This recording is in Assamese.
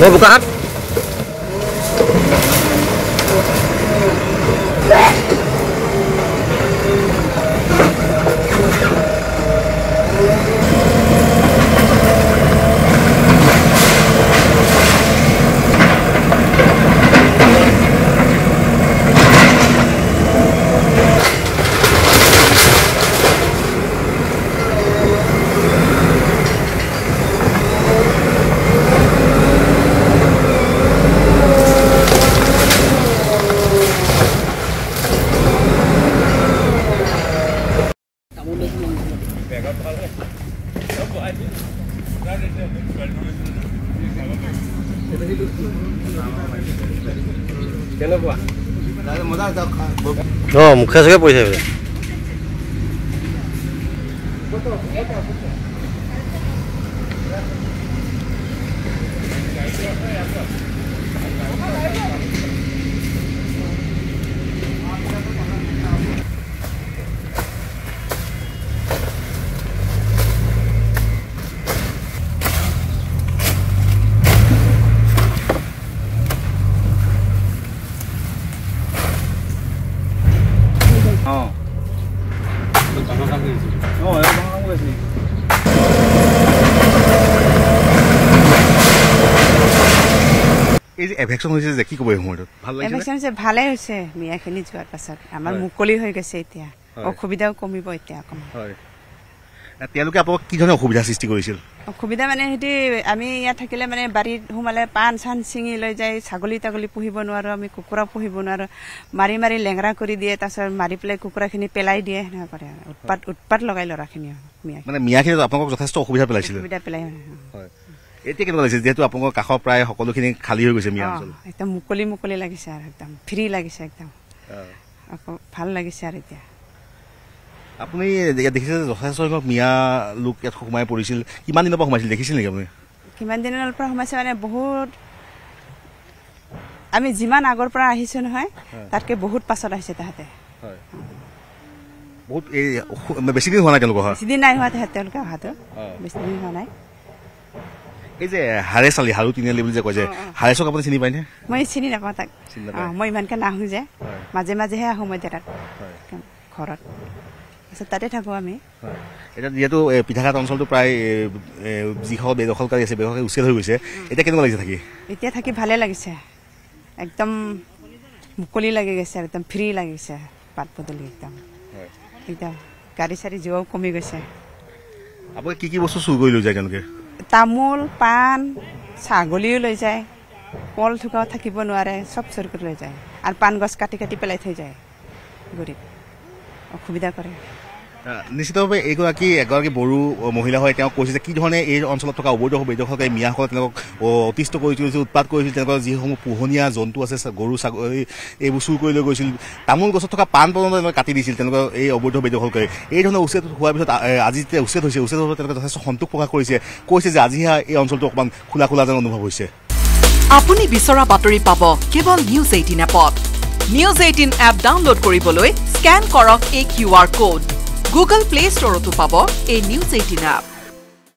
Mau buka hak? Oh, muka saya boleh saya. এভেকশন হৈছে যে কি ক'ব এই সময়ত ভাল লাগিছে এভেকশন যে ভালে হৈছে মিয়াখিনি যোৱাৰ পাছত আমাৰ মুকলি হৈ গৈছে এতিয়া অসুবিধাও কমিব এতিয়া কম হয় তেওঁলোকে আপোনাক কি ধৰণৰ অসুবিধা সৃষ্টি কৰিছিল অসুবিধা মানে হেতি আমি ইয়াত থাকিলে মানে বাৰীত হুমালে পান চান চিঙি লৈ যায় ছাগলী তাগলী পুহিব নোৱাৰো আমি কুকুৰা পুহিব নোৱাৰো মাৰি মাৰি লেংৰা কৰি দিয়ে তাৰছত মাৰি পেলাই কুকুৰাখিনি পেলাই দিয়ে না কৰে উৎপাত লগাই লৰাখিনি মানে মিয়াখিনি আপোনাক যথেষ্ট অসুবিধা পেলাইছিল অসুবিধা পেলাই হয় এতিয়া কেনেকুৱা লাগিছে যেহেতু আপোনালোকৰ কাষৰ প্ৰায় সকলোখিনি খালী হৈ গৈছে মিয়া অঞ্চল একদম মুকলি লাগিছে আৰু একদম ফ্ৰী লাগিছে একদম ভাল লাগিছে আৰু এতিয়া আপুনি দেখিছে যথেষ্ট সংখ্যক মিয়া লোক ইয়াত সোমাই পৰিছিল কিমান দিনৰ পৰা সোমাইছিল দেখিছিল নেকি আপুনি কিমান দিনৰ পৰা সোমাইছে মানে বহুত আমি যিমান আগৰ পৰা আহিছো নহয় তাতকে বহুত পাছত আহিছে তাহাতে হয় বহুত বেছি দিন হোৱা নাই তেওঁলোকৰ বেছি দিন নাই হোৱা তেওঁলোকে অহাটো বেছি দিন হোৱা নাই এই যে হাৰেচালি হাৰু তিনিআলি বুলি যে কয় যে হাৰেচক আপুনি চিনি পায়নে মই চিনি নাপাওঁ তাক মই ইমানকে নাহো যে মাজে মাজেহে আহোঁ মই তাত ঘৰত তাতে থাকোঁ আমি এতিয়া যিহেতু পিঠাঘাট অঞ্চলটো প্ৰায় যিসকল বেদখলকাৰী আছে বেদখলকাৰী উচ্ছেদ হৈ গৈছে এতিয়া কেনেকুৱা লাগিছে থাকি এতিয়া থাকি ভালে লাগিছে একদম মুকলি লাগি গৈছে একদম ফ্ৰী লাগিছে পাত পদূলি একদম একদম গাড়ী চাড়ী যোৱাও কমি গৈছে আপুনি কি বস্তু চুৰ কৰি লৈ যায় তেওঁলোকে তামোল পাণ ছাগলীও লৈ যায় কল থুকাও থাকিব নোৱাৰে চব চুৰ কৰি লৈ যায় আৰু পাণ গছ কাটি কাটি পেলাই থৈ যায় গৰীব অসুবিধা কৰে নিশ্চিতভাৱে এগৰাকী বড়ো মহিলা হয় তেওঁ কৈছে যে কি ধৰণে এই অঞ্চলত থকা অবৈধ বেদখলকাৰী মিয়াসকলে তেওঁলোকক অতিষ্ঠ কৰি তুলিছিল উৎপাত কৰিছিল তেওঁলোকৰ যিসমূহ পোহনীয়া জন্তু আছে গৰু ছাগলী এইবোৰ চুৰ কৰি লৈ গৈছিল তামোল গছত থকা পাণ পৰ্যন্ত তেওঁলোকে কাটি দিছিল তেওঁলোকৰ এই অবৈধ বেদখলকাৰী এই ধৰণৰ উচ্ছেদ হোৱাৰ পিছত আজি যেতিয়া উচ্ছেদ হৈছে উচ্ছেদ হোৱাৰ তেওঁলোকে যথেষ্ট সন্তোষ প্ৰকাশ কৈছে যে আজিহে এই অঞ্চলটো অকণমান খোলা যেন অনুভৱ হৈছে আপুনি বিচৰা বাতৰি পাব কেৱল নিউজ 18 এপত নিউজ 18 এপ ডাউনলোড কৰিবলৈ স্কেন কৰক এই QR code Google Play Store to pabo a News 18 app.